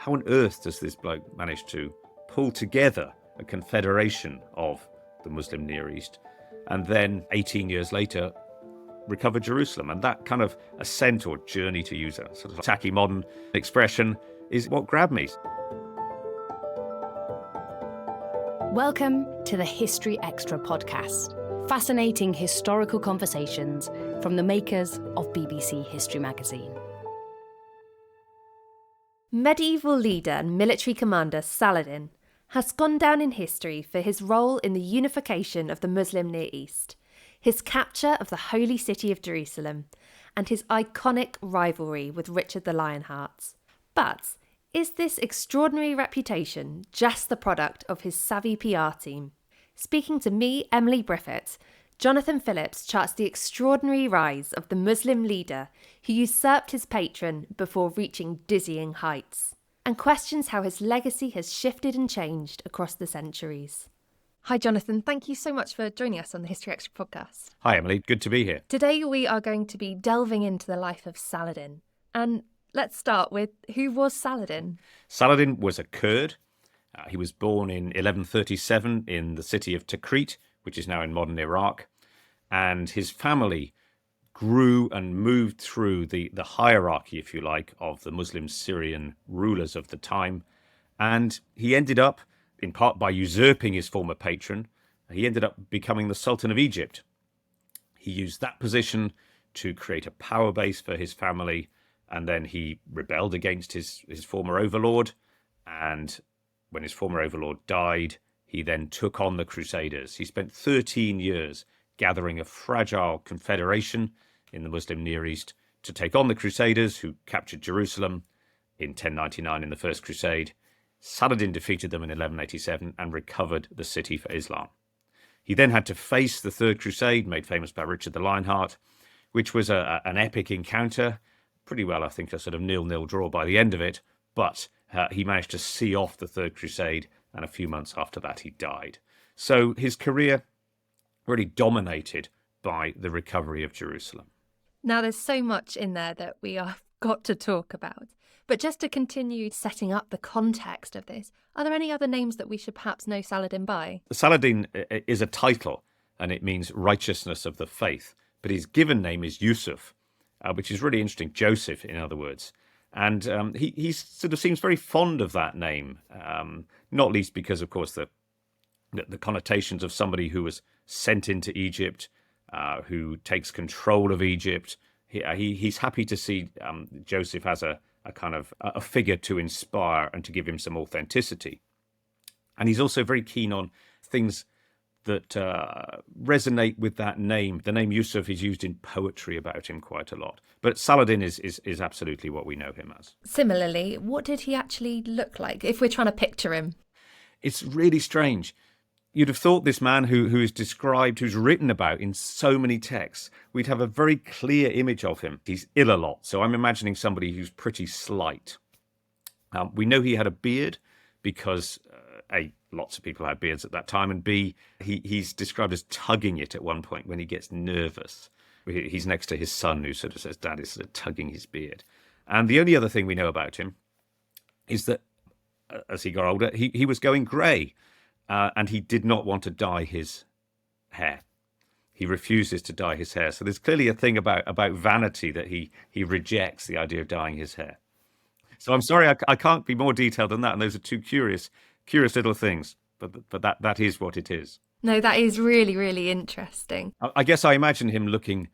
how on earth does this bloke manage to pull together a confederation of the Muslim Near East and then 18 years later recover Jerusalem? And that kind of ascent or journey, to use a sort of tacky modern expression, is what grabbed me. Welcome to the History Extra Podcast. Fascinating historical conversations from the makers of BBC History Magazine. Medieval leader and military commander Saladin has gone down in history for his role in the unification of the Muslim Near East, his capture of the holy city of Jerusalem, and his iconic rivalry with Richard the Lionheart. But is this extraordinary reputation just the product of his savvy PR team? Speaking to me, Emily Briffett, Jonathan Phillips charts the extraordinary rise of the Muslim leader who usurped his patron before reaching dizzying heights, and questions how his legacy has shifted and changed across the centuries. Hi Jonathan, thank you so much for joining us on the History Extra podcast. Hi Emily, good to be here. Today we are going to be delving into the life of Saladin. And let's start with, who was Saladin? Saladin was a Kurd. He was born in 1137 in the city of Tikrit, which is now in modern Iraq. And his family grew and moved through the hierarchy, if you like, of the Muslim Syrian rulers of the time. And he ended up, in part by usurping his former patron, he ended up becoming the Sultan of Egypt. He used that position to create a power base for his family, and then he rebelled against his former overlord. And when his former overlord died, he then took on the Crusaders. He spent 13 years gathering a fragile confederation in the Muslim Near East to take on the Crusaders, who captured Jerusalem in 1099 in the First Crusade. Saladin defeated them in 1187 and recovered the city for Islam. He then had to face the Third Crusade, made famous by Richard the Lionheart, which was an epic encounter. Pretty well, I think, a sort of 0-0 draw by the end of it, but he managed to see off the Third Crusade, and a few months after that he died. So his career really dominated by the recovery of Jerusalem. Now there's so much in there that we have got to talk about. But just to continue setting up the context of this, are there any other names that we should perhaps know Saladin by? Saladin is a title, and it means righteousness of the faith. But his given name is Yusuf, which is really interesting. Joseph, in other words. And he sort of seems very fond of that name, not least because, of course, the connotations of somebody who was sent into Egypt, who takes control of Egypt. He's happy to see Joseph as a kind of a figure to inspire and to give him some authenticity. And he's also very keen on things that resonate with that name. The name Yusuf is used in poetry about him quite a lot. But Saladin is absolutely what we know him as. Similarly, what did he actually look like, if we're trying to picture him? It's really strange. You'd have thought this man who is described, who's written about in so many texts, we'd have a very clear image of him. He's ill a lot, so I'm imagining somebody who's pretty slight. We know he had a beard because A, lots of people had beards at that time, and B, he's described as tugging it at one point when he gets nervous. He's next to his son who sort of says, Dad is sort of tugging his beard. And the only other thing we know about him is that as he got older, he was going grey, and he did not want to dye his hair. He refuses to dye his hair. So there's clearly a thing about vanity that he rejects the idea of dyeing his hair. So I'm sorry, I can't be more detailed than that. And those are two curious little things, but that is what it is. No, that is really, really interesting. I guess I imagine him looking,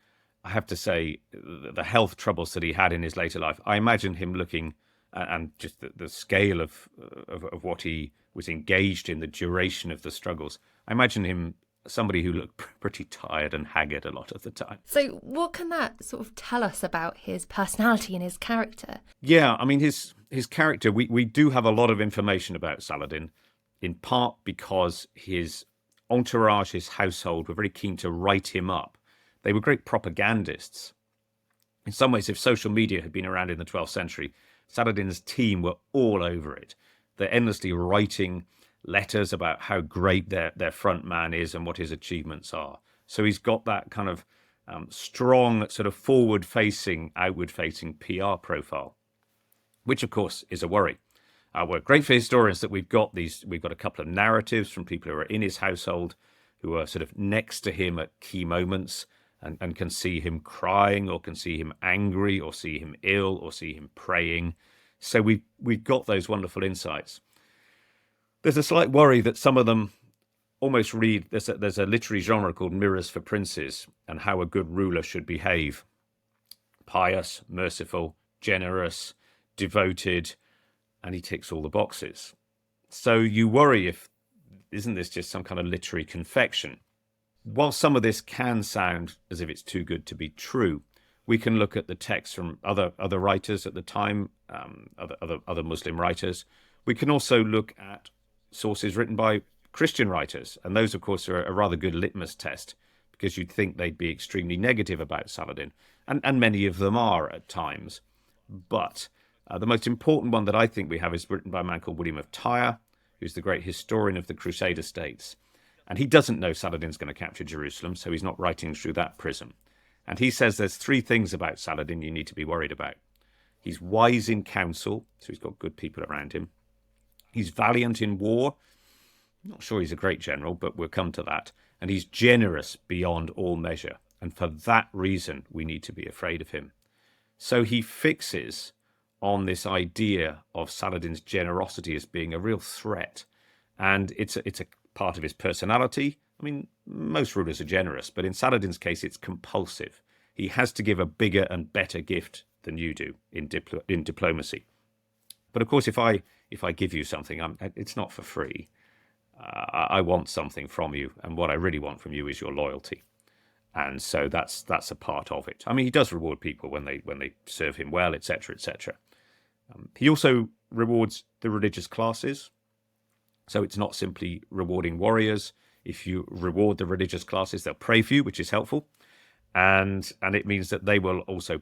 I have to say, the health troubles that he had in his later life. I imagine him looking, and just the scale of what he was engaged in, the duration of the struggles. I imagine him somebody who looked pretty tired and haggard a lot of the time. So what can that sort of tell us about his personality and his character? Yeah, I mean, his character, we do have a lot of information about Saladin, in part because his entourage, his household, were very keen to write him up. They were great propagandists. In some ways, if social media had been around in the 12th century, Saladin's team were all over it. They're endlessly writing letters about how great their front man is and what his achievements are. So he's got that kind of strong, sort of forward-facing, outward-facing PR profile, which, of course, is a worry. We're great for historians that we've got a couple of narratives from people who are in his household, who are sort of next to him at key moments and can see him crying, or can see him angry, or see him ill, or see him praying. So we've got those wonderful insights. There's a slight worry that some of them almost read, there's a literary genre called Mirrors for Princes, and how a good ruler should behave. Pious, merciful, generous, devoted, and he ticks all the boxes. So you worry, isn't this just some kind of literary confection? While some of this can sound as if it's too good to be true, we can look at the texts from other writers at the time, other Muslim writers. We can also look at sources written by Christian writers, and those, of course, are a rather good litmus test, because you'd think they'd be extremely negative about Saladin, and many of them are at times. But the most important one that I think we have is written by a man called William of Tyre, who's the great historian of the Crusader states. And he doesn't know Saladin's going to capture Jerusalem, so he's not writing through that prism. And he says there's 3 things about Saladin you need to be worried about. He's wise in counsel, so he's got good people around him. He's valiant in war. I'm not sure he's a great general, but we'll come to that. And he's generous beyond all measure. And for that reason, we need to be afraid of him. So he fixes on this idea of Saladin's generosity as being a real threat. And it's a part of his personality. I mean, most rulers are generous, but in Saladin's case, it's compulsive. He has to give a bigger and better gift than you do in diplomacy. But of course, if I give you something, it's not for free. I want something from you, and what I really want from you is your loyalty. And so that's a part of it. I mean, he does reward people when they serve him well, etc., etc. He also rewards the religious classes. So it's not simply rewarding warriors. If you reward the religious classes, they'll pray for you, which is helpful. And it means that they will also,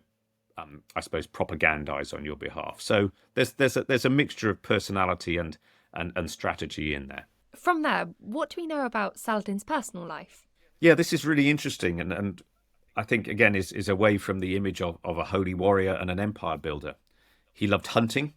I suppose, propagandize on your behalf. So there's a mixture of personality and strategy in there. From there, what do we know about Saladin's personal life? Yeah, this is really interesting, and I think, again, is away from the image of a holy warrior and an empire builder. He loved hunting.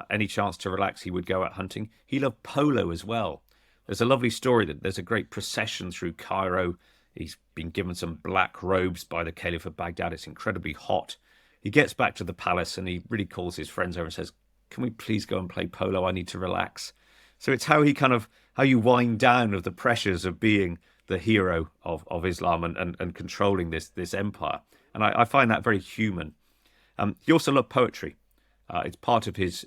Any chance to relax, he would go out hunting. He loved polo as well. There's a lovely story that there's a great procession through Cairo. He's been given some black robes by the Caliph of Baghdad. It's incredibly hot. He gets back to the palace and he really calls his friends over and says, "Can we please go and play polo? I need to relax." So it's how you wind down of the pressures of being the hero of Islam and controlling this empire. And I find that very human. He also loved poetry. It's part of his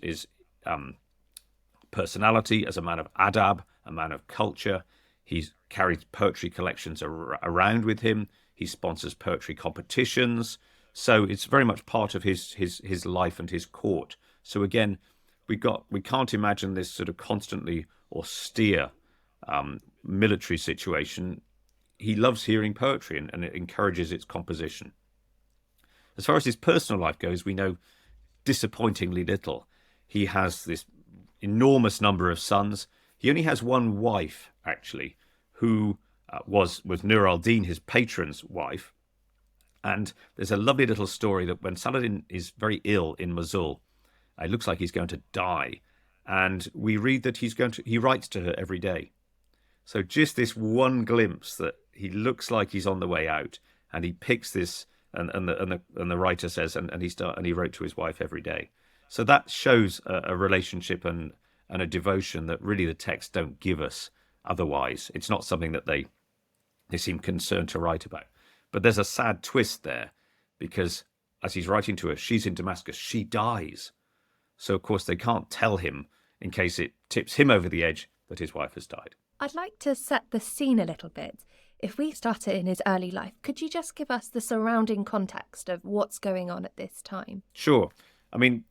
personality as a man of adab, a man of culture. He's carried poetry collections around with him. He sponsors poetry competitions. So it's very much part of his life and his court. So again, we can't imagine this sort of constantly austere military situation. He loves hearing poetry and it encourages its composition. As far as his personal life goes, we know disappointingly little. He has this enormous number of sons. He only has one wife, actually, who was Nur al-Din, his patron's wife. And there's a lovely little story that when Saladin is very ill in Mosul, it looks like he's going to die. And we read that he writes to her every day. So just this one glimpse that he looks like he's on the way out, and he picks this, and the writer says, and he wrote to his wife every day. So that shows a relationship and a devotion that really the texts don't give us otherwise. It's not something that they seem concerned to write about. But there's a sad twist there, because as he's writing to her, she's in Damascus, she dies. So, of course, they can't tell him, in case it tips him over the edge, that his wife has died. I'd like to set the scene a little bit. If we start it in his early life, could you just give us the surrounding context of what's going on at this time? Sure. I mean,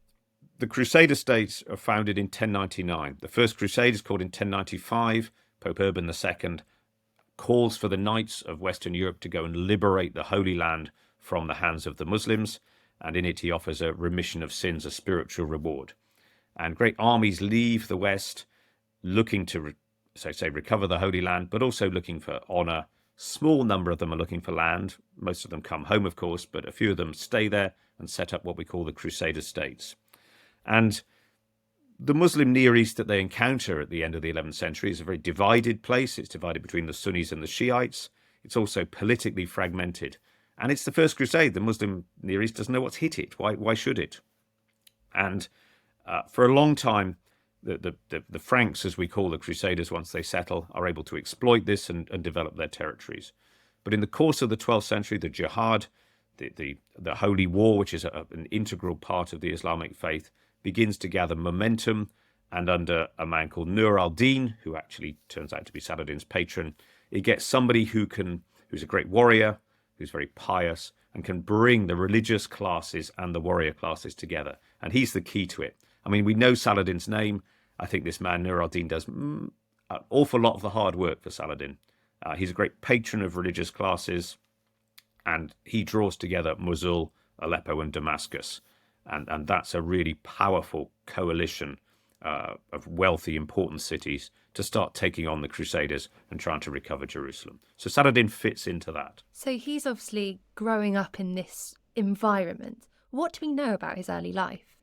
the Crusader states are founded in 1099. The First Crusade is called in 1095. Pope Urban II calls for the knights of Western Europe to go and liberate the Holy Land from the hands of the Muslims. And in it, he offers a remission of sins, a spiritual reward. And great armies leave the West looking to, recover the Holy Land, but also looking for honour. Small number of them are looking for land. Most of them come home, of course, but a few of them stay there and set up what we call the Crusader states. And the Muslim Near East that they encounter at the end of the 11th century is a very divided place. It's divided between the Sunnis and the Shiites. It's also politically fragmented. And it's the First Crusade. The Muslim Near East doesn't know what's hit it. Why should it? And for a long time, the Franks, as we call the Crusaders once they settle, are able to exploit this and develop their territories. But in the course of the 12th century, the jihad, the holy war, which is an integral part of the Islamic faith, begins to gather momentum. And under a man called Nur al-Din, who actually turns out to be Saladin's patron, it gets somebody who's a great warrior, who's very pious, and can bring the religious classes and the warrior classes together. And he's the key to it. I mean, we know Saladin's name. I think this man, Nur al-Din, does an awful lot of the hard work for Saladin. He's a great patron of religious classes, and he draws together Mosul, Aleppo, and Damascus. And that's a really powerful coalition of wealthy, important cities to start taking on the Crusaders and trying to recover Jerusalem. So Saladin fits into that. So he's obviously growing up in this environment. What do we know about his early life?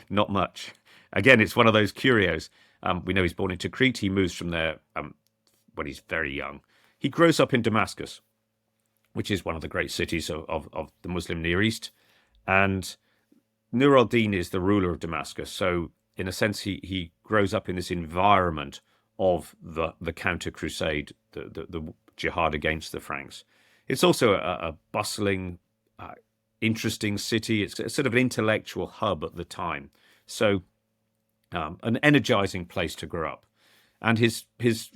Not much. Again, it's one of those curios. We know he's born in Tikrit. He moves from there when he's very young. He grows up in Damascus, which is one of the great cities of the Muslim Near East. And Nur al-Din is the ruler of Damascus. So in a sense, he grows up in this environment of the counter-crusade, the jihad against the Franks. It's also a bustling, interesting city. It's a sort of an intellectual hub at the time. So an energizing place to grow up. And his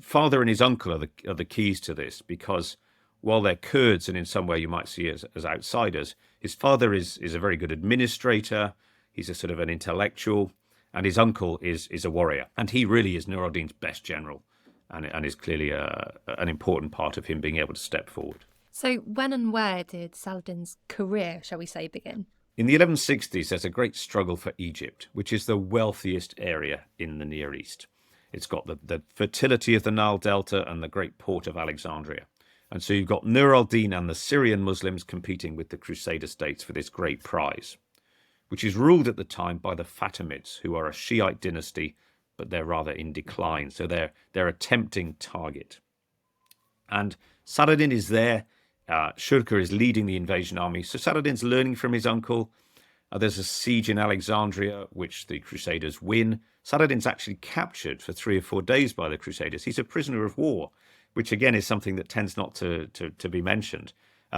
father and his uncle are the keys to this, because while they're Kurds and in some way you might see as outsiders, his father is a very good administrator. He's a sort of an intellectual. And his uncle is a warrior. And he really is Nur al-Din's best general and is clearly an important part of him being able to step forward. So when and where did Saladin's career, shall we say, begin? In the 1160s, there's a great struggle for Egypt, which is the wealthiest area in the Near East. It's got the fertility of the Nile Delta and the great port of Alexandria. And so you've got Nur al-Din and the Syrian Muslims competing with the Crusader states for this great prize, which is ruled at the time by the Fatimids, who are a Shiite dynasty, but they're rather in decline. So they're a tempting target. And Saladin is there. Shurka is leading the invasion army. So Saladin's learning from his uncle. There's a siege in Alexandria, which the Crusaders win. Saladin's actually captured for 3 or 4 days by the Crusaders. He's a prisoner of war, which again is something that tends not to be mentioned.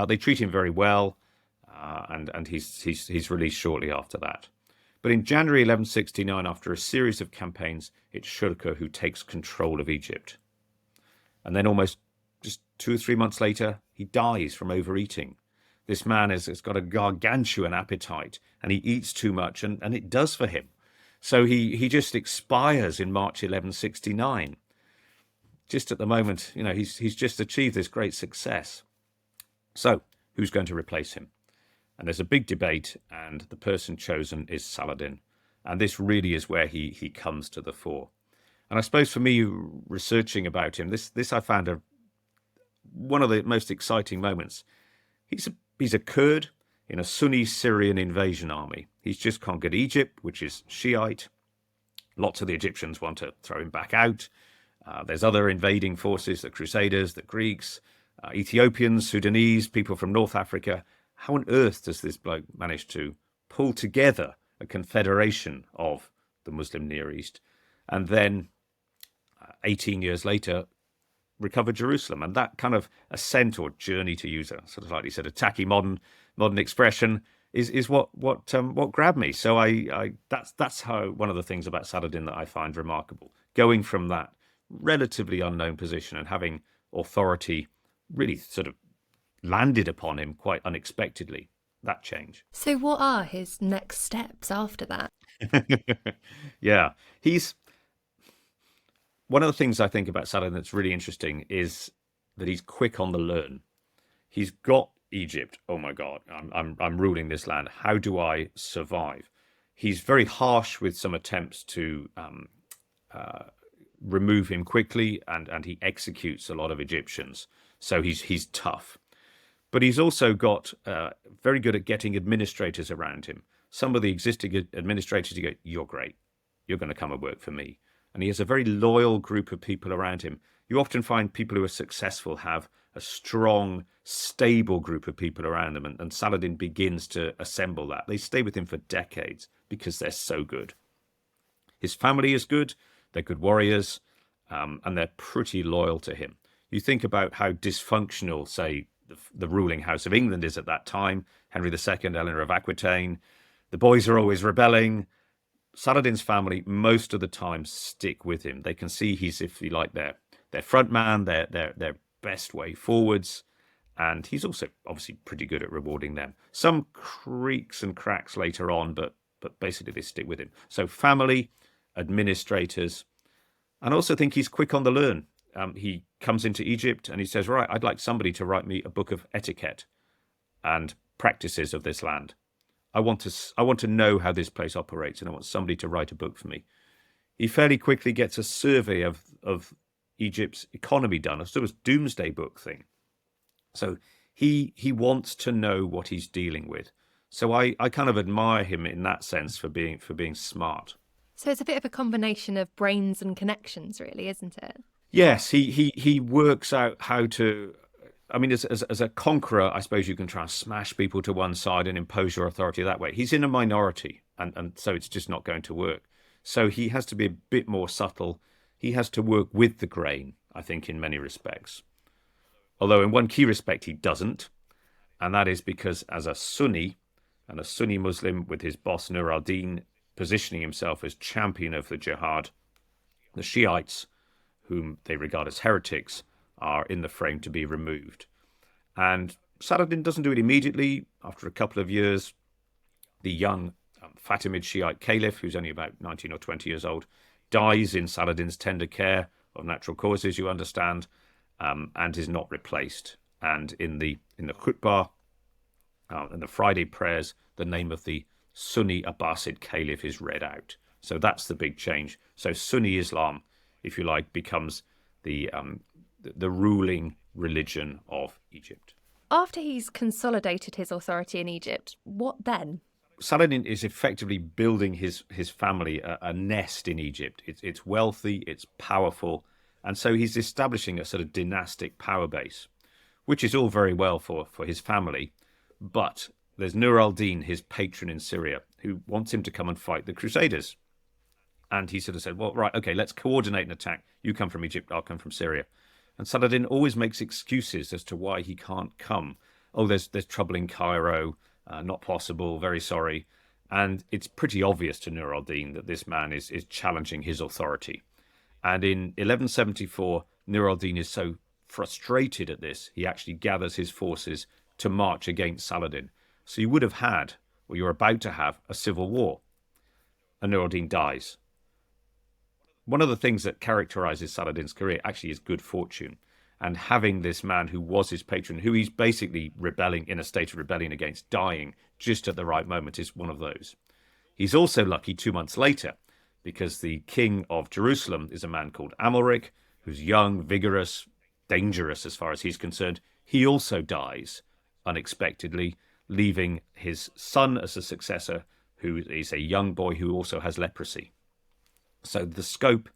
They treat him very well. And he's released shortly after that. But in January 1169, after a series of campaigns, it's Shurka who takes control of Egypt. And then almost just 2 or 3 months later, he dies from overeating. This man has got a gargantuan appetite, and he eats too much, and it does for him. So he just expires in March 1169. Just at the moment, he's just achieved this great success. So who's going to replace him? And there's a big debate, and the person chosen is Saladin. And this really is where he comes to the fore. And I suppose for me, researching about him, this I found one of the most exciting moments. He's a Kurd in a Sunni Syrian invasion army. He's just conquered Egypt, which is Shiite. Lots of the Egyptians want to throw him back out. There's other invading forces, the Crusaders, the Greeks, Ethiopians, Sudanese, people from North Africa. How on earth does this bloke manage to pull together a confederation of the Muslim Near East and then 18 years later recover Jerusalem? And that kind of ascent or journey, to use a sort of like you said, a tacky modern expression, is what grabbed me. So that's how one of the things about Saladin that I find remarkable, going from that relatively unknown position and having authority really sort of landed upon him quite unexpectedly. That change. So what are his next steps after that? Yeah, he's one of the things I think about Saladin that's really interesting is that he's quick on the learn. He's got Egypt. Oh my God, I'm ruling this land. How do I survive? He's very harsh with some attempts to remove him quickly, and he executes a lot of Egyptians. So he's tough. But he's also got very good at getting administrators around him. Some of the existing administrators, you go, you're great. you're going to come and work for me. And he has a very loyal group of people around him. You often find people who are successful have a strong, stable group of people around them, and Saladin begins to assemble that. They stay with him for decades because they're so good. His family is good, they're good warriors, and they're pretty loyal to him. You think about how dysfunctional, say, the ruling House of England is at that time. Henry II, Eleanor of Aquitaine. The boys are always rebelling. Saladin's family, most of the time, stick with him. They can see he's, if you like, their front man, their best way forwards. And he's also obviously pretty good at rewarding them. Some creaks and cracks later on, but basically they stick with him. So family, administrators, and I also think he's quick on the learn. He comes into Egypt and he says, right, I'd like somebody to write me a book of etiquette and practices of this land. I want to know how this place operates, and I want somebody to write a book for me. He fairly quickly gets a survey of Egypt's economy done, a sort of doomsday book thing. So he wants to know what he's dealing with. So I kind of admire him in that sense for being smart. So it's a bit of a combination of brains and connections, really, isn't it? Yes, he works out how to. I mean, as a conqueror, I suppose you can try and smash people to one side and impose your authority that way. He's in a minority, and so it's just not going to work. So he has to be a bit more subtle. He has to work with the grain, I think, in many respects. Although in one key respect he doesn't, and that is because as a Sunni, and a Sunni Muslim with his boss Nur al-Din positioning himself as champion of the jihad, the Shiites, whom they regard as heretics, are in the frame to be removed. And Saladin doesn't do it immediately. After a couple of years, the young Fatimid Shiite caliph, who's only about 19 or 20 years old, dies in Saladin's tender care of natural causes, you understand, and is not replaced. And in the khutbah, in the Friday prayers, the name of the Sunni Abbasid caliph is read out. So that's the big change. So Sunni Islam, if you like, becomes the ruling religion of Egypt. After he's consolidated his authority in Egypt, what then? Saladin is effectively building his family a nest in Egypt. It's wealthy, it's powerful, and so he's establishing a sort of dynastic power base, which is all very well for his family. But there's Nur al-Din, his patron in Syria, who wants him to come and fight the Crusaders. And he sort of said, well, right, okay, let's coordinate an attack. You come from Egypt, I'll come from Syria. And Saladin always makes excuses as to why he can't come. Oh, there's trouble in Cairo, not possible, very sorry. And it's pretty obvious to Nur al-Din that this man is challenging his authority. And in 1174, Nur al-Din is so frustrated at this, he actually gathers his forces to march against Saladin. So you would have had, or you're about to have, a civil war. And Nur al-Din dies. One of the things that characterizes Saladin's career actually is good fortune. And having this man who was his patron, who he's basically rebelling in a state of rebellion against, dying just at the right moment, is one of those. He's also lucky 2 months later, because the king of Jerusalem is a man called Amalric, who's young, vigorous, dangerous as far as he's concerned. He also dies unexpectedly, leaving his son as a successor, who is a young boy who also has leprosy. So the scope,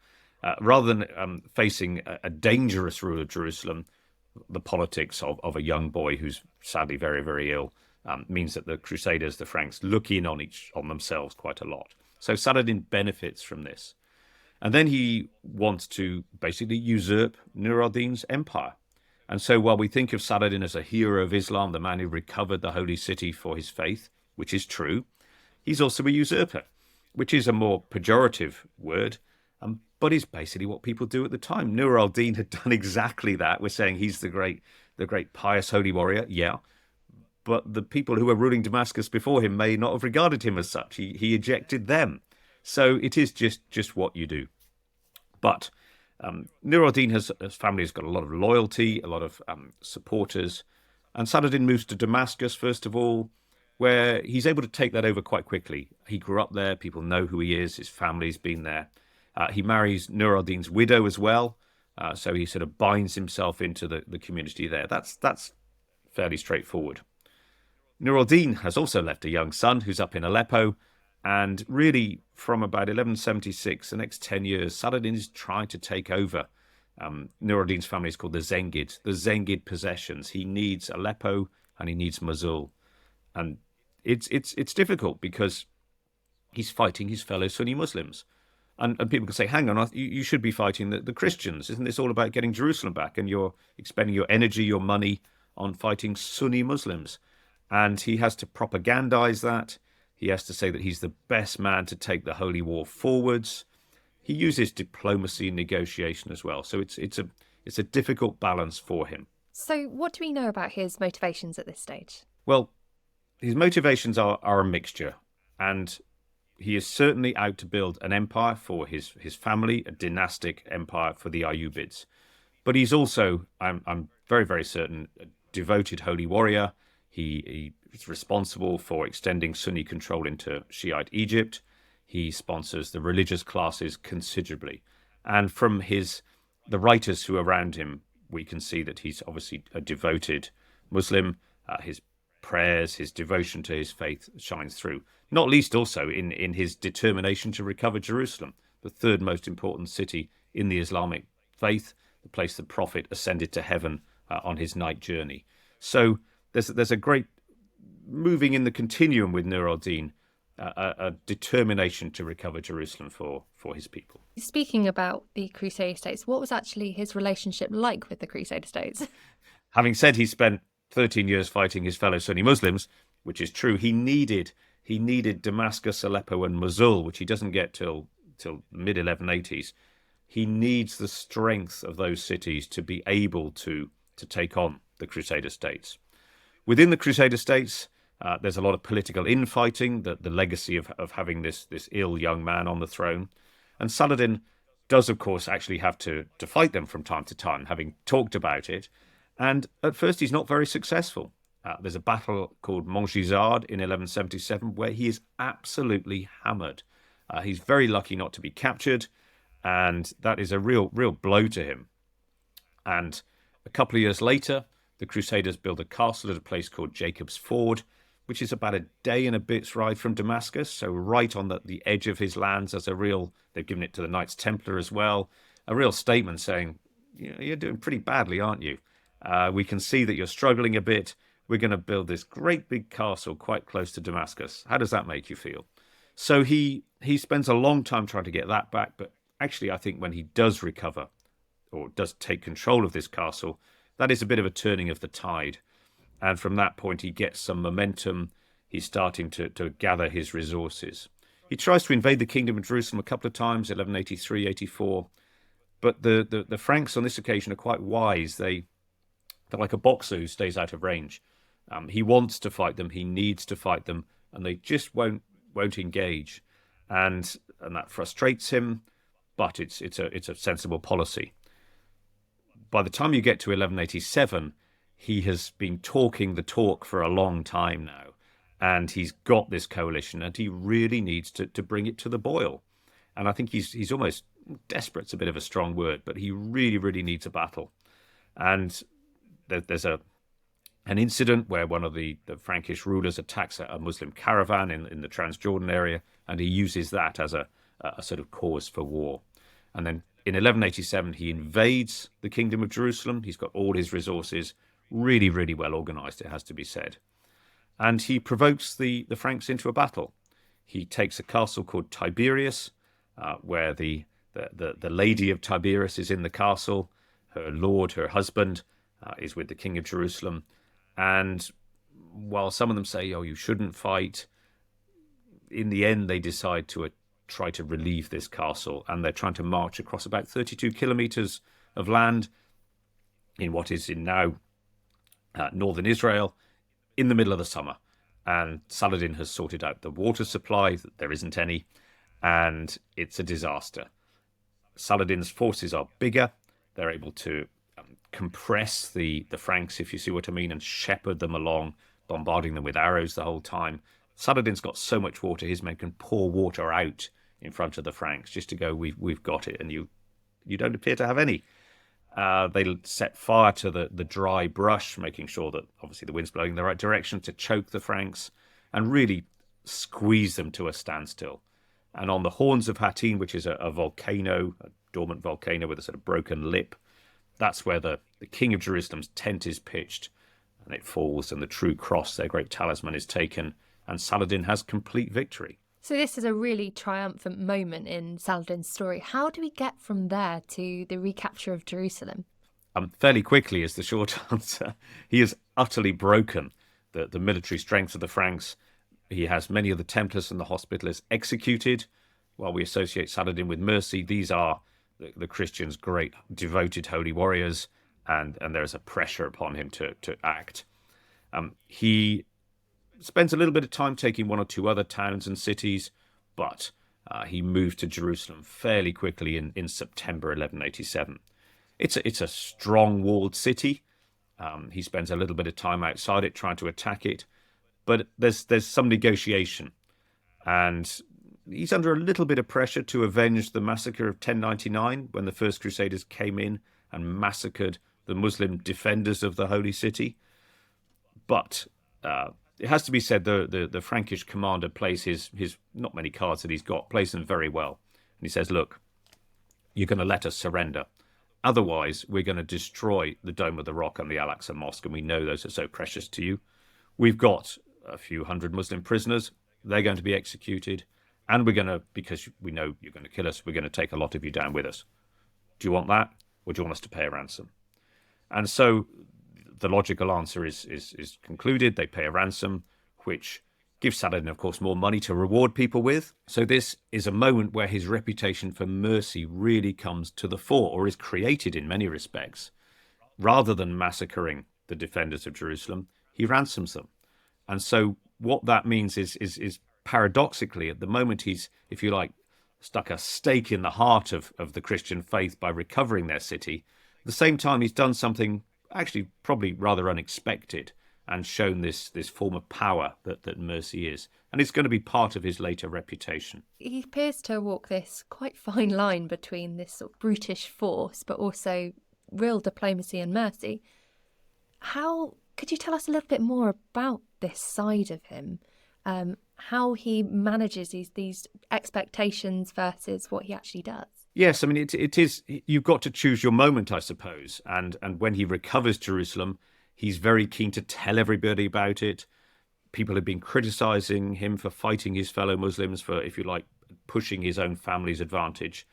rather than facing a dangerous rule of Jerusalem, the politics of a young boy who's sadly very, very ill means that the Crusaders, the Franks, look in on themselves quite a lot. So Saladin benefits from this. And then he wants to basically usurp Nur al-Din's empire. And so while we think of Saladin as a hero of Islam, the man who recovered the holy city for his faith, which is true, he's also a usurper, which is a more pejorative word, but is basically what people do at the time. Nur al-Din had done exactly that. We're saying he's the great pious holy warrior, yeah. But the people who were ruling Damascus before him may not have regarded him as such. He ejected them. So it is just what you do. But Nur al-Din his family has got a lot of loyalty, a lot of supporters. And Saladin moves to Damascus, first of all, where he's able to take that over quite quickly. He grew up there. People know who he is. His family's been there. He marries Nur al-Din's widow as well. So he sort of binds himself into the community there. That's fairly straightforward. Nur al-Din has also left a young son who's up in Aleppo, And really, from about 1176, the next 10 years, Saladin is trying to take over. Nur al-Din's family is called the Zengid possessions. He needs Aleppo and he needs Mosul. And it's difficult because he's fighting his fellow Sunni Muslims. And people can say, hang on, you should be fighting the Christians. Isn't this all about getting Jerusalem back? And you're expending your energy, your money on fighting Sunni Muslims. And he has to propagandize that. He has to say that he's the best man to take the holy war forwards. He uses diplomacy and negotiation as well. So it's a difficult balance for him. So what do we know about his motivations at this stage? Well, his motivations are a mixture. And he is certainly out to build an empire for his family, a dynastic empire for the Ayyubids. But he's also, I'm very, very certain, a devoted holy warrior. He is responsible for extending Sunni control into Shiite Egypt. He sponsors the religious classes considerably. And from the writers who are around him, we can see that he's obviously a devoted Muslim. His prayers, his devotion to his faith shines through. Not least also in his determination to recover Jerusalem, the third most important city in the Islamic faith, the place the Prophet ascended to heaven on his night journey. So there's a great moving in the continuum with Nur al-Din, a determination to recover Jerusalem for his people. Speaking about the Crusader states, what was actually his relationship like with the Crusader states? Having said he spent 13 years fighting his fellow Sunni Muslims, which is true, he needed Damascus, Aleppo and Mosul, which he doesn't get till mid-1180s. He needs the strength of those cities to be able to take on the Crusader states. Within the Crusader states, there's a lot of political infighting, the legacy of having this ill young man on the throne. And Saladin does, of course, actually have to fight them from time to time, having talked about it. And at first, he's not very successful. There's a battle called Montgisard in 1177 where he is absolutely hammered. He's very lucky not to be captured, and that is a real blow to him. And a couple of years later, the Crusaders build a castle at a place called Jacob's Ford, which is about a day and a bit's ride from Damascus, so right on the edge of his lands. As they've given it to the Knights Templar as well, a real statement saying, you're doing pretty badly, aren't you? We can see that you're struggling a bit. We're going to build this great big castle quite close to Damascus. How does that make you feel? So he spends a long time trying to get that back, but actually I think when he does recover or does take control of this castle, that is a bit of a turning of the tide. And from that point, he gets some momentum. He's starting to gather his resources. He tries to invade the Kingdom of Jerusalem a couple of times, 1183, 84. But the Franks on this occasion are quite wise. They're like a boxer who stays out of range. He wants to fight them. He needs to fight them. And they just won't engage. And that frustrates him. But it's a sensible policy. By the time you get to 1187, he has been talking the talk for a long time now, and he's got this coalition, and he really needs to bring it to the boil. And I think he's almost desperate's a bit of a strong word, but he really, really needs a battle. And there's an incident where one of the Frankish rulers attacks a Muslim caravan in the Transjordan area, and he uses that as a sort of cause for war. And then in 1187, he invades the Kingdom of Jerusalem. He's got all his resources really, really well organized, it has to be said. And he provokes the Franks into a battle. He takes a castle called Tiberias, where the lady of Tiberias is in the castle. Her lord, her husband, is with the king of Jerusalem. And while some of them say, you shouldn't fight, in the end they decide to try to relieve this castle. And they're trying to march across about 32 kilometers of land in what is in now northern Israel in the middle of the summer. And Saladin has sorted out the water supply. There isn't any. And it's a disaster. Saladin's forces are bigger. They're able to compress the Franks, if you see what I mean, and shepherd them along, bombarding them with arrows the whole time. Saladin's got so much water, his men can pour water out in front of the Franks just to go, we've got it, and you don't appear to have any. They set fire to the dry brush, making sure that obviously the wind's blowing in the right direction to choke the Franks. And really, squeeze them to a standstill. And on the horns of Hattin, which is a volcano, a dormant volcano with a sort of broken lip, that's where the king of Jerusalem's tent is pitched, and it falls, and the true cross, their great talisman, is taken, and Saladin has complete victory. So this is a really triumphant moment in Saladin's story. How do we get from there to the recapture of Jerusalem? Fairly quickly is the short answer. He has utterly broken the military strength of the Franks. He has many of the Templars and the Hospitallers executed. While we associate Saladin with mercy, these are the Christians' great devoted holy warriors, and there is a pressure upon him to act. He spends a little bit of time taking one or two other towns and cities, but he moved to Jerusalem fairly quickly in September 1187. It's a strong walled city. He spends a little bit of time outside it trying to attack it, but there's some negotiation, and he's under a little bit of pressure to avenge the massacre of 1099 when the first Crusaders came in and massacred the Muslim defenders of the Holy City. But it has to be said, the Frankish commander plays his not many cards that he's got, plays them very well. And he says, look, you're going to let us surrender. Otherwise, we're going to destroy the Dome of the Rock and the Al-Aqsa Mosque, and we know those are so precious to you. We've got a few hundred Muslim prisoners. They're going to be executed. And we're going to, because we know you're going to kill us, we're going to take a lot of you down with us. Do you want that? Or do you want us to pay a ransom? And so the logical answer is concluded. They pay a ransom, which gives Saladin, of course, more money to reward people with. So this is a moment where his reputation for mercy really comes to the fore, or is created in many respects. Rather than massacring the defenders of Jerusalem, he ransoms them. And so what that means is paradoxically, at the moment, he's, if you like, stuck a stake in the heart of the Christian faith by recovering their city. At the same time, he's done something actually probably rather unexpected and shown this form of power that mercy is. And it's going to be part of his later reputation. He appears to walk this quite fine line between this sort of brutish force, but also real diplomacy and mercy. How could you tell us a little bit more about this side of him? How he manages these expectations versus what he actually does? Yes, I mean, it is, you've got to choose your moment, I suppose. And when he recovers Jerusalem, he's very keen to tell everybody about it. People have been criticizing him for fighting his fellow Muslims, for, if you like, pushing his own family's advantage.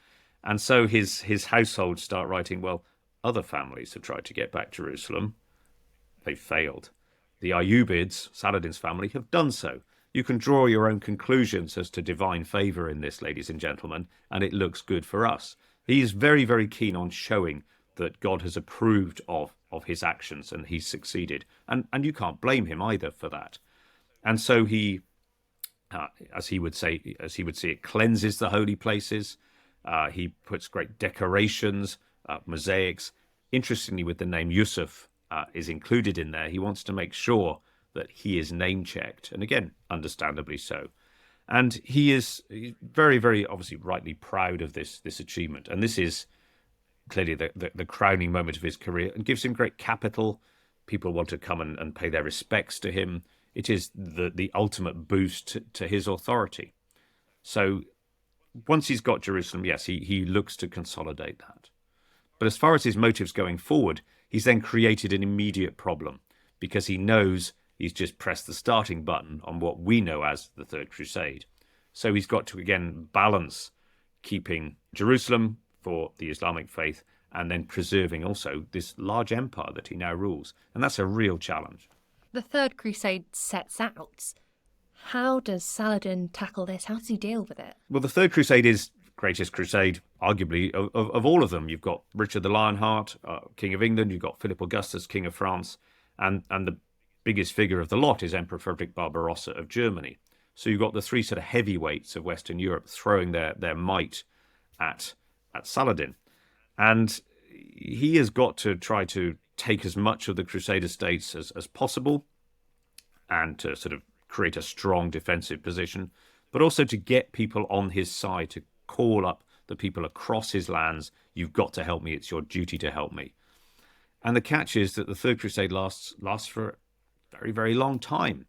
And so his household start writing, well, other families have tried to get back Jerusalem. They failed. The Ayyubids, Saladin's family, have done so. You can draw your own conclusions as to divine favour in this, ladies and gentlemen, and it looks good for us. He is very, very keen on showing that God has approved of his actions and he's succeeded. And you can't blame him either for that. And so he, as he would say, it cleanses the holy places. He puts great decorations, mosaics. Interestingly, with the name Yusuf is included in there, he wants to make sure that he is name-checked, and again, understandably so. And he is very, very obviously rightly proud of this achievement. And this is clearly the crowning moment of his career and gives him great capital. People want to come and pay their respects to him. It is the ultimate boost to his authority. So once he's got Jerusalem, yes, he looks to consolidate that. But as far as his motives going forward, he's then created an immediate problem because he knows he's just pressed the starting button on what we know as the Third Crusade. So he's got to, again, balance keeping Jerusalem for the Islamic faith and then preserving also this large empire that he now rules. And that's a real challenge. The Third Crusade sets out. How does Saladin tackle this? How does he deal with it? Well, the Third Crusade is the greatest crusade, arguably, of all of them. You've got Richard the Lionheart, King of England. You've got Philip Augustus, King of France. And the biggest figure of the lot is Emperor Frederick Barbarossa of Germany. So you've got the three sort of heavyweights of Western Europe throwing their might at Saladin. And he has got to try to take as much of the Crusader states as possible and to sort of create a strong defensive position, but also to get people on his side, to call up the people across his lands. You've got to help me. It's your duty to help me. And the catch is that the Third Crusade lasts for a very, very long time.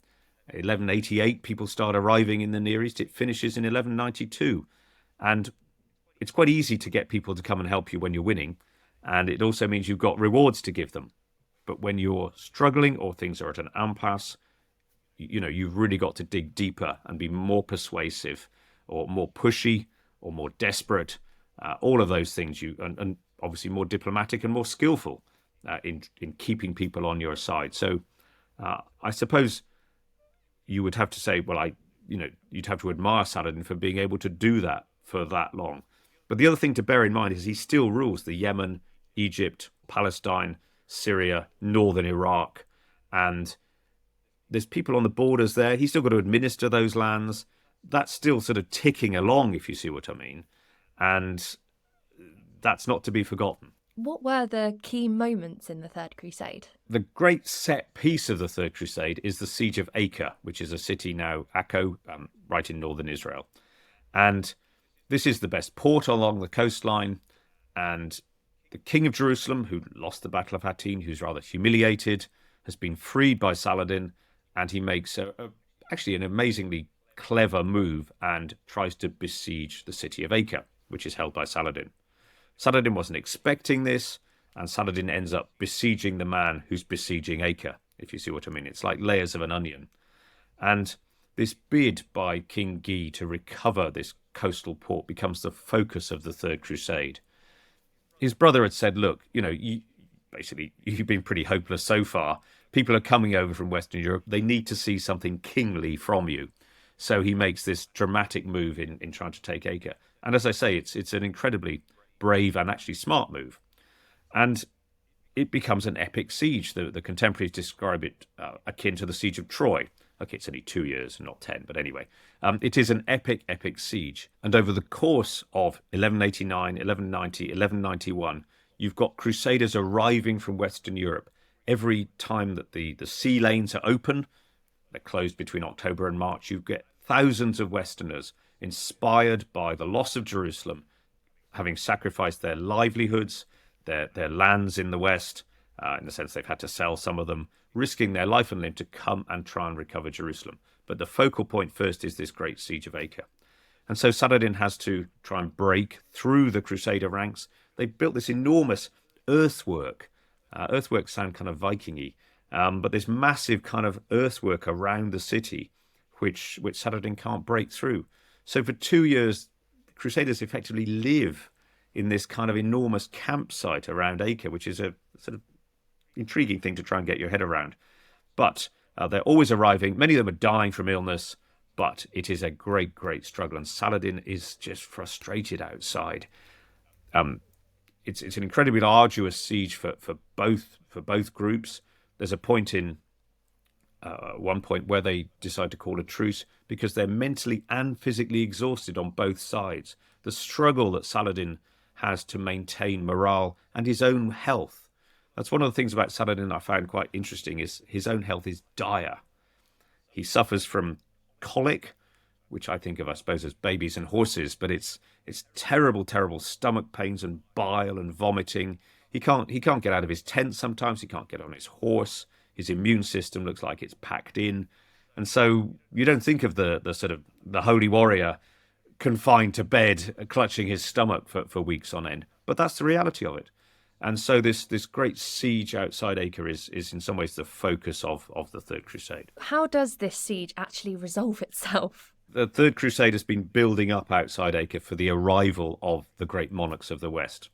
1188, people start arriving in the Near East. It finishes in 1192. And it's quite easy to get people to come and help you when you're winning. And it also means you've got rewards to give them. But when you're struggling or things are at an impasse, you've really got to dig deeper and be more persuasive or more pushy or more desperate. All of those things, and obviously more diplomatic and more skillful in keeping people on your side. So I suppose you would have to say, you'd have to admire Saladin for being able to do that for that long. But the other thing to bear in mind is he still rules the Yemen, Egypt, Palestine, Syria, northern Iraq, and there's people on the borders there. He's still got to administer those lands. That's still sort of ticking along, if you see what I mean. And that's not to be forgotten. What were the key moments in the Third Crusade? The great set piece of the Third Crusade is the Siege of Acre, which is a city now, Acre, right in northern Israel. And this is the best port along the coastline. And the King of Jerusalem, who lost the Battle of Hattin, who's rather humiliated, has been freed by Saladin. And he makes actually an amazingly clever move and tries to besiege the city of Acre, which is held by Saladin. Saladin wasn't expecting this, and Saladin ends up besieging the man who's besieging Acre, if you see what I mean. It's like layers of an onion. And this bid by King Guy to recover this coastal port becomes the focus of the Third Crusade. His brother had said, look, you've been pretty hopeless so far. People are coming over from Western Europe. They need to see something kingly from you. So he makes this dramatic move in trying to take Acre. And as I say, it's an incredibly brave and actually smart move. And it becomes an epic siege. The contemporaries describe it akin to the siege of Troy. Okay, it's only 2 years, not 10, but anyway. It is an epic siege. And over the course of 1189, 1190, 1191, you've got Crusaders arriving from Western Europe. Every time that the sea lanes are open, they're closed between October and March, you get thousands of Westerners inspired by the loss of Jerusalem, having sacrificed their livelihoods, their lands in the West, in the sense they've had to sell some of them, risking their life and limb to come and try and recover Jerusalem. But the focal point first is this great siege of Acre. And so Saladin has to try and break through the Crusader ranks. They built this enormous earthwork. Earthworks sound kind of Viking-y, but this massive kind of earthwork around the city, which Saladin can't break through. So for 2 years, Crusaders effectively live in this kind of enormous campsite around Acre, which is a sort of intriguing thing to try and get your head around. But they're always arriving. Many of them are dying from illness, but it is a great, great struggle. And Saladin is just frustrated outside. It's an incredibly arduous siege for both groups. There's a point in one point where they decide to call a truce because they're mentally and physically exhausted on both sides. The struggle that Saladin has to maintain morale and his own health. That's one of the things about Saladin I found quite interesting, is his own health is dire. He suffers from colic, which I think of, I suppose, as babies and horses, but it's terrible, terrible stomach pains and bile and vomiting. He can't get out of his tent sometimes. He can't get on his horse. His immune system looks like it's packed in. And so you don't think of the sort of the holy warrior confined to bed, clutching his stomach for weeks on end. But that's the reality of it. And so this great siege outside Acre is in some ways the focus of the Third Crusade. How does this siege actually resolve itself? The Third Crusade has been building up outside Acre for the arrival of the great monarchs of the West.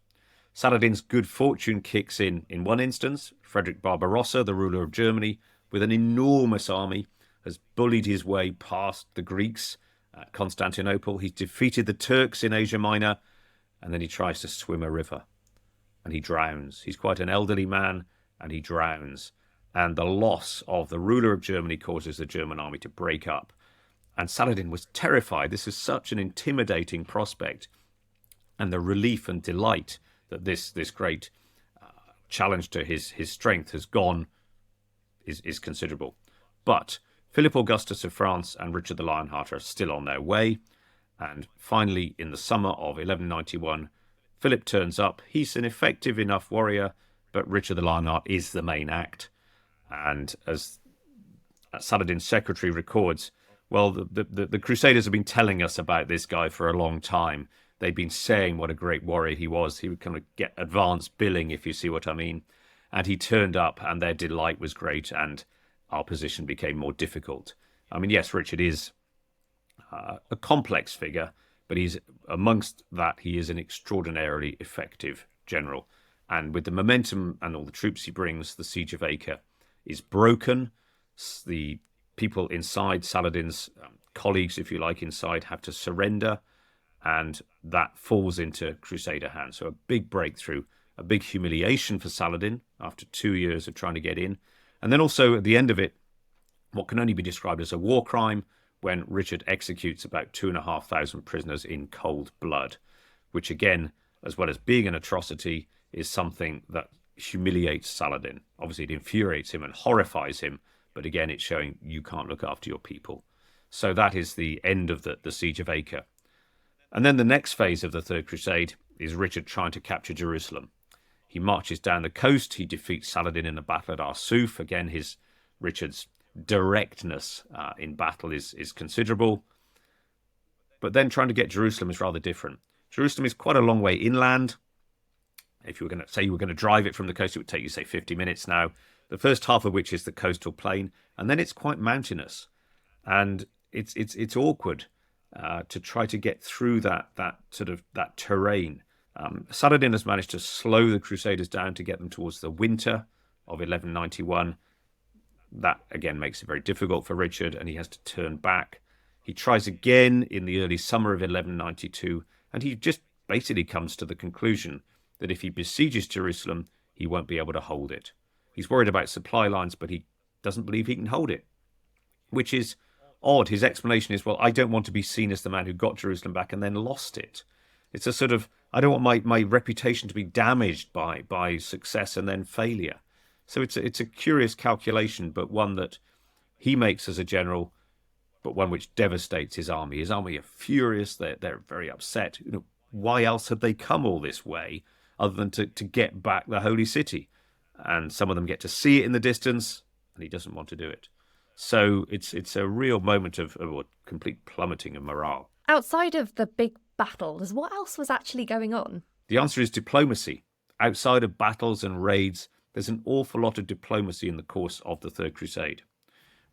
Saladin's good fortune kicks in one instance. Frederick Barbarossa, the ruler of Germany, with an enormous army, has bullied his way past the Greeks at Constantinople. He's defeated the Turks in Asia Minor, and then he tries to swim a river. And he drowns. He's quite an elderly man, and he drowns. And the loss of the ruler of Germany causes the German army to break up. And Saladin was terrified. This is such an intimidating prospect. And the relief and delight that this great challenge to his strength has gone is considerable. But Philip Augustus of France and Richard the Lionheart are still on their way. And finally, in the summer of 1191, Philip turns up. He's an effective enough warrior, but Richard the Lionheart is the main act. And as Saladin's secretary records, well, the Crusaders have been telling us about this guy for a long time. They've been saying what a great warrior he was. He would kind of get advanced billing, if you see what I mean. And he turned up, and their delight was great, and our position became more difficult. I mean, yes, Richard is a complex figure, but he's amongst that, he is an extraordinarily effective general. And with the momentum and all the troops he brings, the siege of Acre is broken. The people inside, Saladin's colleagues, if you like, inside, have to surrender, and that falls into Crusader hands. So a big breakthrough, a big humiliation for Saladin after 2 years of trying to get in. And then also at the end of it, what can only be described as a war crime, when Richard executes about 2,500 prisoners in cold blood, which again, as well as being an atrocity, is something that humiliates Saladin. Obviously, it infuriates him and horrifies him, but again, it's showing you can't look after your people. So that is the end of the siege of Acre. And then the next phase of the Third Crusade is Richard trying to capture Jerusalem. He marches down the coast. He defeats Saladin in a battle at Arsuf. Again, Richard's directness in battle is considerable. But then trying to get Jerusalem is rather different. Jerusalem is quite a long way inland. If you were going to say you were going to drive it from the coast, it would take you, say, 50 minutes now. The first half of which is the coastal plain, and then it's quite mountainous, and it's awkward to try to get through that terrain. Saladin has managed to slow the Crusaders down to get them towards the winter of 1191. That again makes it very difficult for Richard, and he has to turn back. He tries again in the early summer of 1192, and he just basically comes to the conclusion that if he besieges Jerusalem, he won't be able to hold it. He's worried about supply lines, but he doesn't believe he can hold it, which is odd. His explanation is, well, I don't want to be seen as the man who got Jerusalem back and then lost it. It's a sort of, I don't want my reputation to be damaged by success and then failure. So it's a curious calculation, but one that he makes as a general, but one which devastates his army. His army are furious. They're very upset. Why else had they come all this way other than to get back the holy city? And some of them get to see it in the distance, and he doesn't want to do it. So it's a real moment of complete plummeting of morale. Outside of the big battles, what else was actually going on? The answer is diplomacy. Outside of battles and raids, there's an awful lot of diplomacy in the course of the Third Crusade.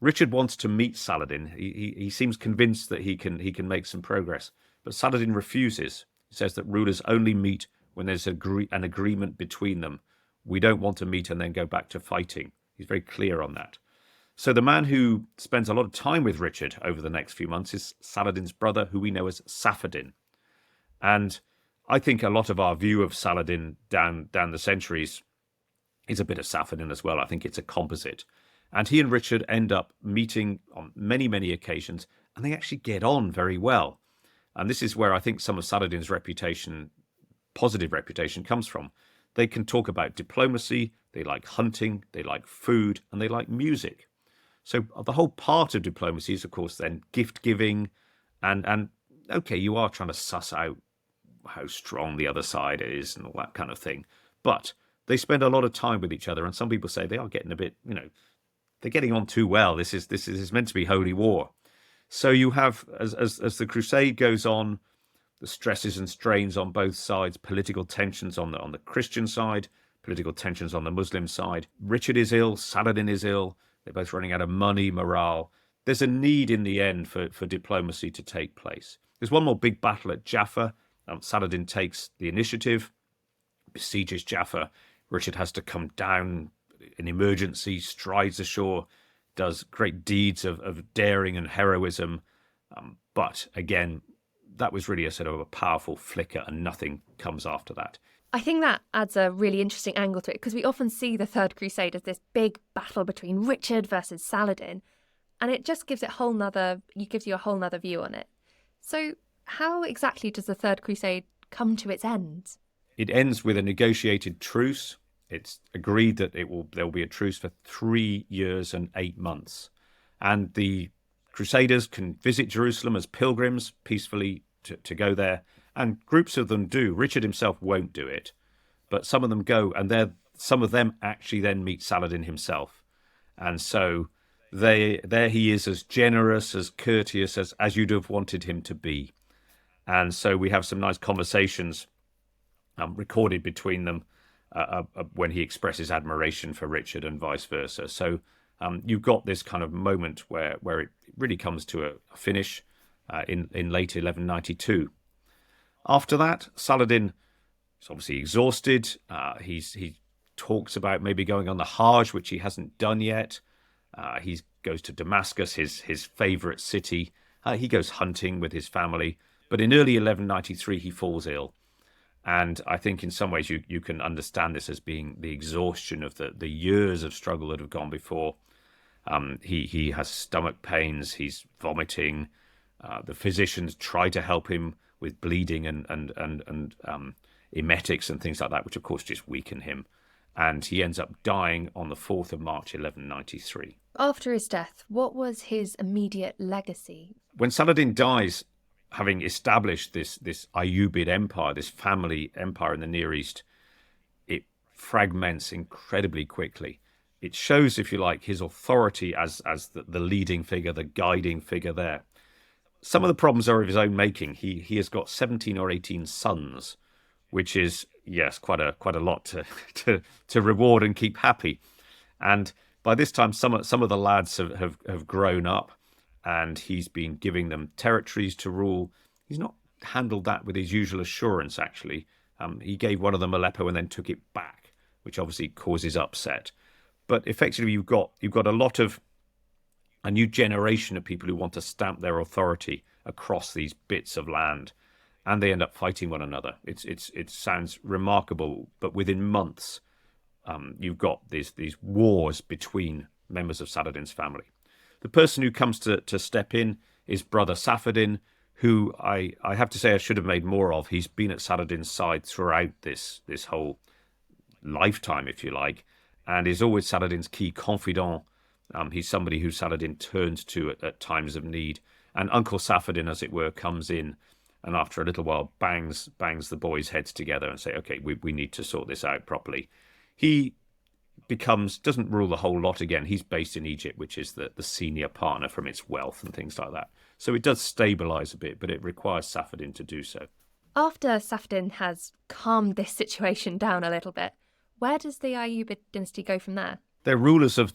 Richard wants to meet Saladin. He seems convinced that he can make some progress, but Saladin refuses. He says that rulers only meet when there's an agreement between them. We don't want to meet and then go back to fighting. He's very clear on that. So the man who spends a lot of time with Richard over the next few months is Saladin's brother, who we know as Saladin. And I think a lot of our view of Saladin down the centuries is a bit of Saladin as well. I think it's a composite. And he and Richard end up meeting on many, many occasions, and they actually get on very well. And this is where I think some of Saladin's positive reputation comes from. They can talk about diplomacy, they like hunting, they like food, and they like music. So the whole part of diplomacy is, of course, then gift-giving, and okay, you are trying to suss out how strong the other side is and all that kind of thing. But they spend a lot of time with each other, and some people say they are getting a bit, they're getting on too well. This is meant to be holy war. So you have, as the crusade goes on, the stresses and strains on both sides, political tensions on the Christian side, political tensions on the Muslim side. Richard is ill, Saladin is ill. They're both running out of money, morale. There's a need in the end for diplomacy to take place. There's one more big battle at Jaffa. Saladin takes the initiative, besieges Jaffa. Richard has to come down in emergency, strides ashore, does great deeds of daring and heroism. But again, that was really a sort of a powerful flicker, and nothing comes after that. I think that adds a really interesting angle to it, because we often see the Third Crusade as this big battle between Richard versus Saladin, and it just gives you a whole nother view on it. So how exactly does the Third Crusade come to its end? It ends with a negotiated truce. It's agreed that there will be a truce for 3 years and 8 months. And the Crusaders can visit Jerusalem as pilgrims peacefully to go there. And groups of them do. Richard himself won't do it. But some of them go, and some of them actually then meet Saladin himself. And so there he is, as generous, as courteous as you'd have wanted him to be. And so we have some nice conversations recorded between them when he expresses admiration for Richard and vice versa. So you've got this kind of moment where it really comes to a finish in late 1192. After that, Saladin is obviously exhausted. He talks about maybe going on the Hajj, which he hasn't done yet. He goes to Damascus, his favourite city. He goes hunting with his family. But in early 1193, he falls ill. And I think in some ways you can understand this as being the exhaustion of the years of struggle that have gone before. He has stomach pains. He's vomiting. The physicians try to help him with bleeding and emetics and things like that, which of course just weaken him. And he ends up dying on the 4th of March, 1193. After his death, what was his immediate legacy? When Saladin dies, having established this Ayyubid empire, this family empire in the Near East, it fragments incredibly quickly. It shows, if you like, his authority as the leading figure, the guiding figure there. Some of the problems are of his own making. He has got 17 or 18 sons, which is, yes, quite a lot to reward and keep happy. And by this time, some of the lads have grown up, and he's been giving them territories to rule. He's not handled that with his usual assurance, actually. He gave one of them Aleppo and then took it back, which obviously causes upset. But effectively, you've got a new generation of people who want to stamp their authority across these bits of land, and they end up fighting one another. It sounds remarkable, but within months, you've got these wars between members of Saladin's family. The person who comes to step in is brother Saladin, who I have to say I should have made more of. He's been at Saladin's side throughout this whole lifetime, if you like, and is always Saladin's key confidant. He's somebody who Saladin turns to at times of need. And Uncle Saladin, as it were, comes in and after a little while bangs the boys' heads together and say, okay, we need to sort this out properly. He doesn't rule the whole lot again. He's based in Egypt, which is the senior partner from its wealth and things like that. So it does stabilise a bit, but it requires Saladin to do so. After Saladin has calmed this situation down a little bit, where does the Ayyubid dynasty go from there? They're rulers of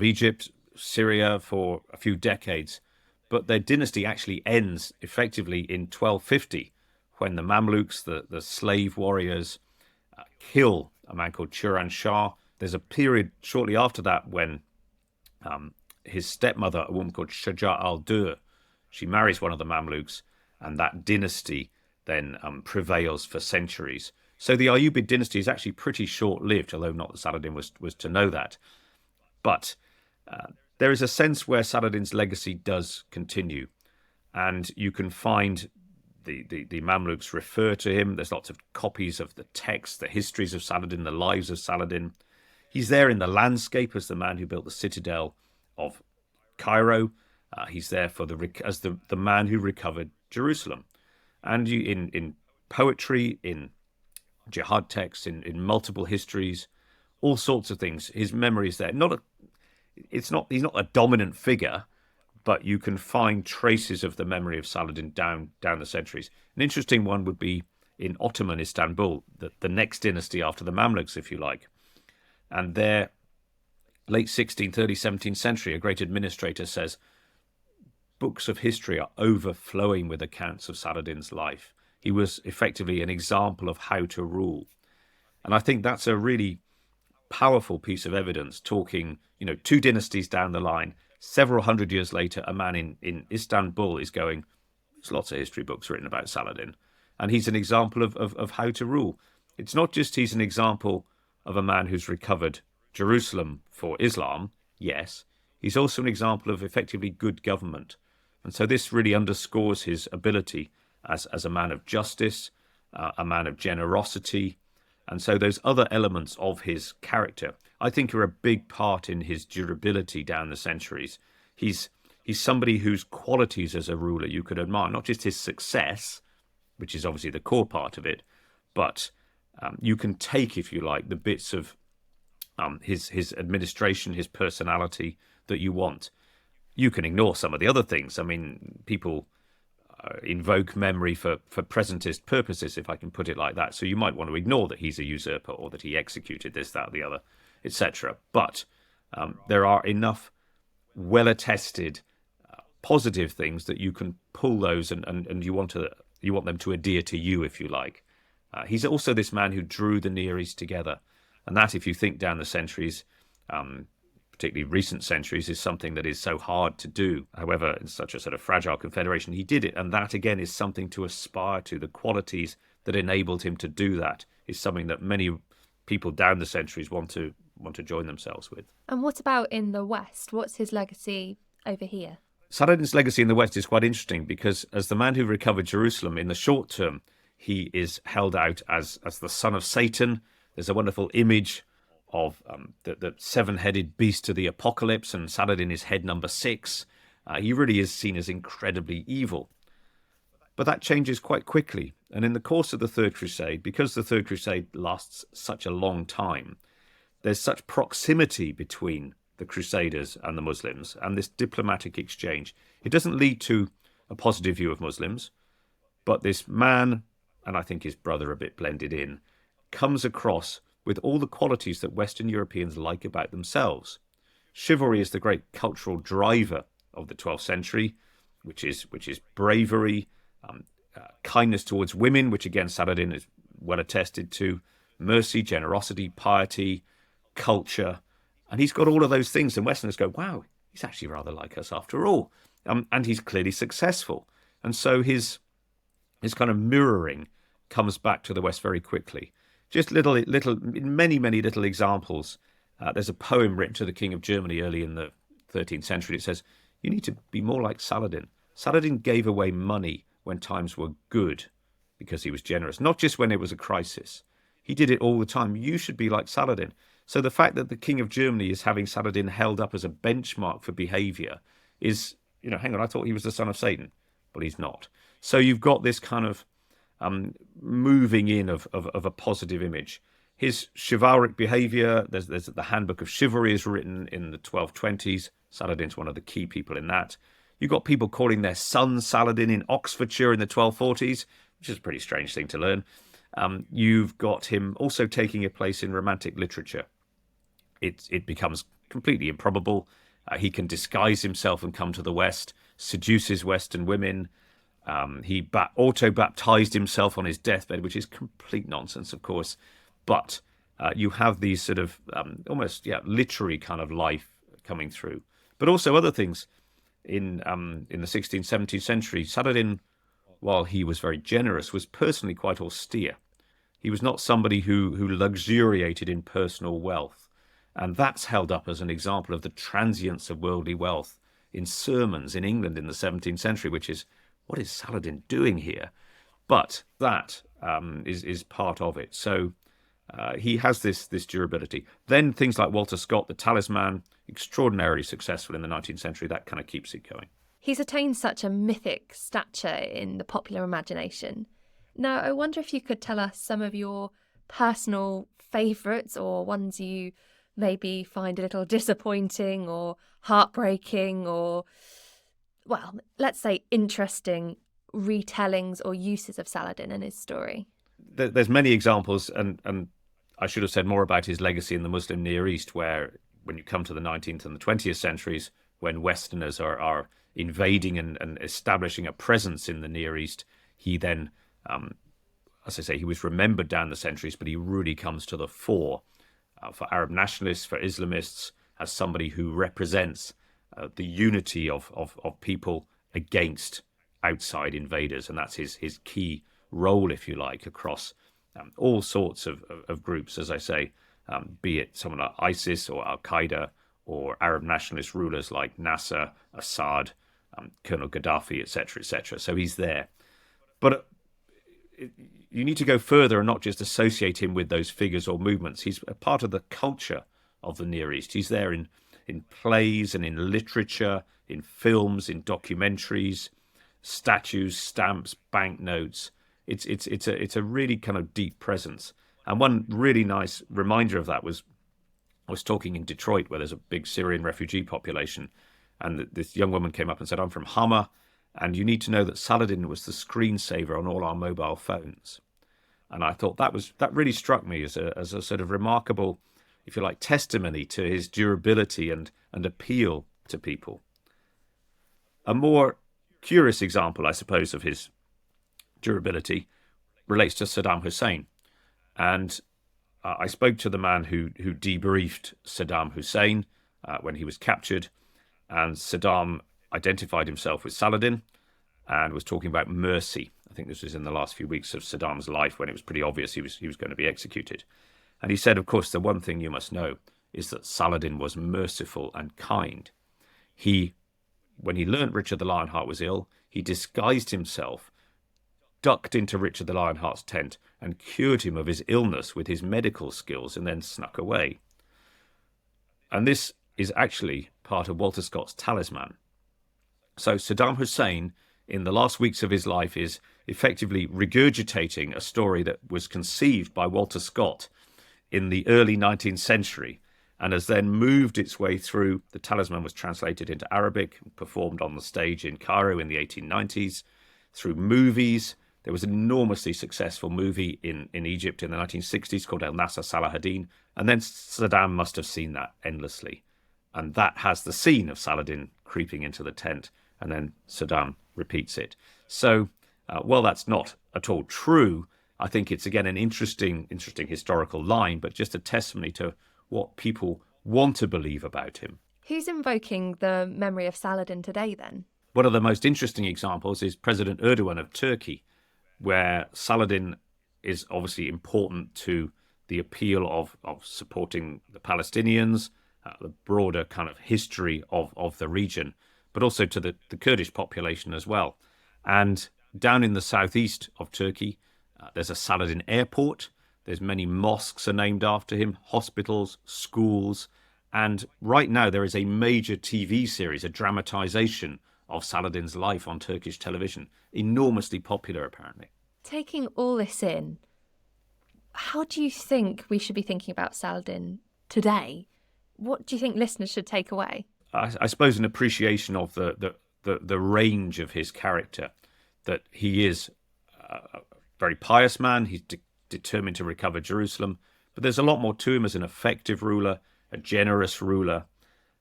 Egypt, Syria for a few decades, but their dynasty actually ends effectively in 1250 when the Mamluks, the slave warriors, kill a man called Turan Shah. There's a period shortly after that when his stepmother, a woman called Shaja al-Dur, she marries one of the Mamluks, and that dynasty then prevails for centuries. So the Ayyubid dynasty is actually pretty short-lived, although not that Saladin was to know that. But there is a sense where Saladin's legacy does continue, and you can find the Mamluks refer to him. There's lots of copies of the texts, the histories of Saladin, the lives of Saladin. He's there in the landscape as the man who built the citadel of Cairo. He's there as the man who recovered Jerusalem. And in poetry, in jihad texts, in multiple histories, all sorts of things. His memory is there. He's not a dominant figure, but you can find traces of the memory of Saladin down the centuries. An interesting one would be in Ottoman Istanbul, the next dynasty after the Mamluks, if you like. And there, late 16th, early 17th century, a great administrator says, books of history are overflowing with accounts of Saladin's life. He was effectively an example of how to rule. And I think that's a really powerful piece of evidence, talking, 2 dynasties down the line, several hundred years later, a man in Istanbul is going, there's lots of history books written about Saladin. And he's an example of how to rule. It's not just he's an example of a man who's recovered Jerusalem for Islam, yes, he's also an example of effectively good government. And so this really underscores his ability as a man of justice, a man of generosity. And so those other elements of his character, I think, are a big part in his durability down the centuries. He's somebody whose qualities as a ruler you could admire, not just his success, which is obviously the core part of it, but you can take, if you like, the bits of his administration, his personality that you want. You can ignore some of the other things. I mean, people invoke memory for presentist purposes, if I can put it like that. So you might want to ignore that he's a usurper or that he executed this, that, or the other, etc. But there are enough well-attested positive things that you can pull those and you want them to adhere to you, if you like. He's also this man who drew the Near East together. And that, if you think down the centuries, particularly recent centuries, is something that is so hard to do. However, in such a sort of fragile confederation, he did it. And that, again, is something to aspire to. The qualities that enabled him to do that is something that many people down the centuries want to join themselves with. And what about in the West? What's his legacy over here? Saladin's legacy in the West is quite interesting because as the man who recovered Jerusalem, in the short term, he is held out as the son of Satan. There's a wonderful image of the seven-headed beast of the apocalypse, and Saladin is head number 6. He really is seen as incredibly evil. But that changes quite quickly. And in the course of the Third Crusade, because the Third Crusade lasts such a long time, there's such proximity between the Crusaders and the Muslims and this diplomatic exchange. It doesn't lead to a positive view of Muslims, but this man, and I think his brother a bit blended in, comes across with all the qualities that Western Europeans like about themselves. Chivalry is the great cultural driver of the 12th century, which is bravery, kindness towards women, which again Saladin is well attested to, mercy, generosity, piety, culture. And he's got all of those things, and Westerners go, wow, he's actually rather like us after all. And he's clearly successful. And so his kind of mirroring comes back to the West very quickly. Just many little examples. There's a poem written to the King of Germany early in the 13th century. It says, you need to be more like Saladin. Saladin gave away money when times were good because he was generous, not just when it was a crisis. He did it all the time. You should be like Saladin. So the fact that the King of Germany is having Saladin held up as a benchmark for behavior is, hang on, I thought he was the son of Satan. Well, he's not. So you've got this kind of moving in of a positive image. His chivalric behavior, there's the Handbook of Chivalry is written in the 1220s. Saladin's one of the key people in that. You've got people calling their son Saladin in Oxfordshire in the 1240s, which is a pretty strange thing to learn. You've got him also taking a place in romantic literature. It becomes completely improbable. He can disguise himself and come to the West, seduces Western women. He auto-baptized himself on his deathbed, which is complete nonsense, of course. But you have these sort of almost literary kind of life coming through. But also other things. In the 16th, 17th century, Saladin, while he was very generous, was personally quite austere. He was not somebody who luxuriated in personal wealth. And that's held up as an example of the transience of worldly wealth in sermons in England in the 17th century, which is, what is Saladin doing here? But that is part of it. So he has this durability. Then things like Walter Scott, the Talisman, extraordinarily successful in the 19th century. That kind of keeps it going. He's attained such a mythic stature in the popular imagination. Now, I wonder if you could tell us some of your personal favourites or ones you maybe find a little disappointing or heartbreaking or, well, let's say interesting retellings or uses of Saladin and his story. There's many examples, and I should have said more about his legacy in the Muslim Near East, where when you come to the 19th and the 20th centuries, when Westerners are invading and establishing a presence in the Near East, he then, as I say, he was remembered down the centuries, but he really comes to the fore for Arab nationalists, for Islamists, as somebody who represents the unity of people against outside invaders. And that's his key role, if you like, across all sorts of groups, as I say, be it someone like ISIS or Al-Qaeda or Arab nationalist rulers like Nasser, Assad, Colonel Gaddafi, etc., etc. So he's there. But you need to go further and not just associate him with those figures or movements. He's a part of the culture of the Near East. He's there in plays and in literature, in films, in documentaries, statues, stamps, banknotes. It's a really kind of deep presence. And one really nice reminder of that was I was talking in Detroit, where there's a big Syrian refugee population, and this young woman came up and said, "I'm from Hama, and you need to know that Saladin was the screensaver on all our mobile phones." And I thought that really struck me as a sort of remarkable, if you like, testimony to his durability and appeal to people. A more curious example, I suppose, of his durability relates to Saddam Hussein. And I spoke to the man who debriefed Saddam Hussein when he was captured, and Saddam identified himself with Saladin and was talking about mercy. I think this was in the last few weeks of Saddam's life, when it was pretty obvious he was going to be executed. And he said, of course, the one thing you must know is that Saladin was merciful and kind. When he learnt Richard the Lionheart was ill, he disguised himself, ducked into Richard the Lionheart's tent, and cured him of his illness with his medical skills, and then snuck away. And this is actually part of Walter Scott's talisman. So Saddam Hussein, in the last weeks of his life, is effectively regurgitating a story that was conceived by Walter Scott in the early 19th century, and has then moved its way through. The talisman was translated into Arabic, performed on the stage in Cairo in the 1890s, through movies. There was an enormously successful movie in Egypt in the 1960s called El Nasser Saladin, and then Saddam must have seen that endlessly. And that has the scene of Saladin creeping into the tent, and then Saddam repeats it. So, while that's not at all true, I think it's, again, an interesting historical line, but just a testimony to what people want to believe about him. Who's invoking the memory of Saladin today, then? One of the most interesting examples is President Erdogan of Turkey, where Saladin is obviously important to the appeal of supporting the Palestinians, the broader kind of history of the region, but also to the Kurdish population as well. And down in the southeast of Turkey, there's a Saladin airport. There's many mosques are named after him, hospitals, schools. And right now there is a major TV series, a dramatization of Saladin's life on Turkish television. Enormously popular, apparently. Taking all this in, how do you think we should be thinking about Saladin today? What do you think listeners should take away? I suppose an appreciation of the range of his character, that he is a very pious man. He's determined to recover Jerusalem, but there's a lot more to him as an effective ruler, a generous ruler,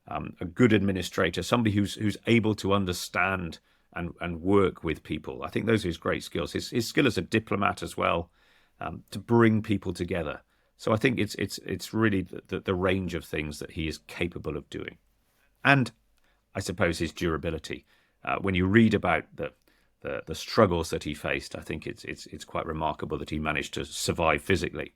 a good administrator, somebody who's able to understand and work with people. I think those are his great skills. His skill as a diplomat as well, to bring people together. So I think it's really the range of things that he is capable of doing. And I suppose his durability. When you read about the struggles that he faced, I think it's quite remarkable that he managed to survive physically.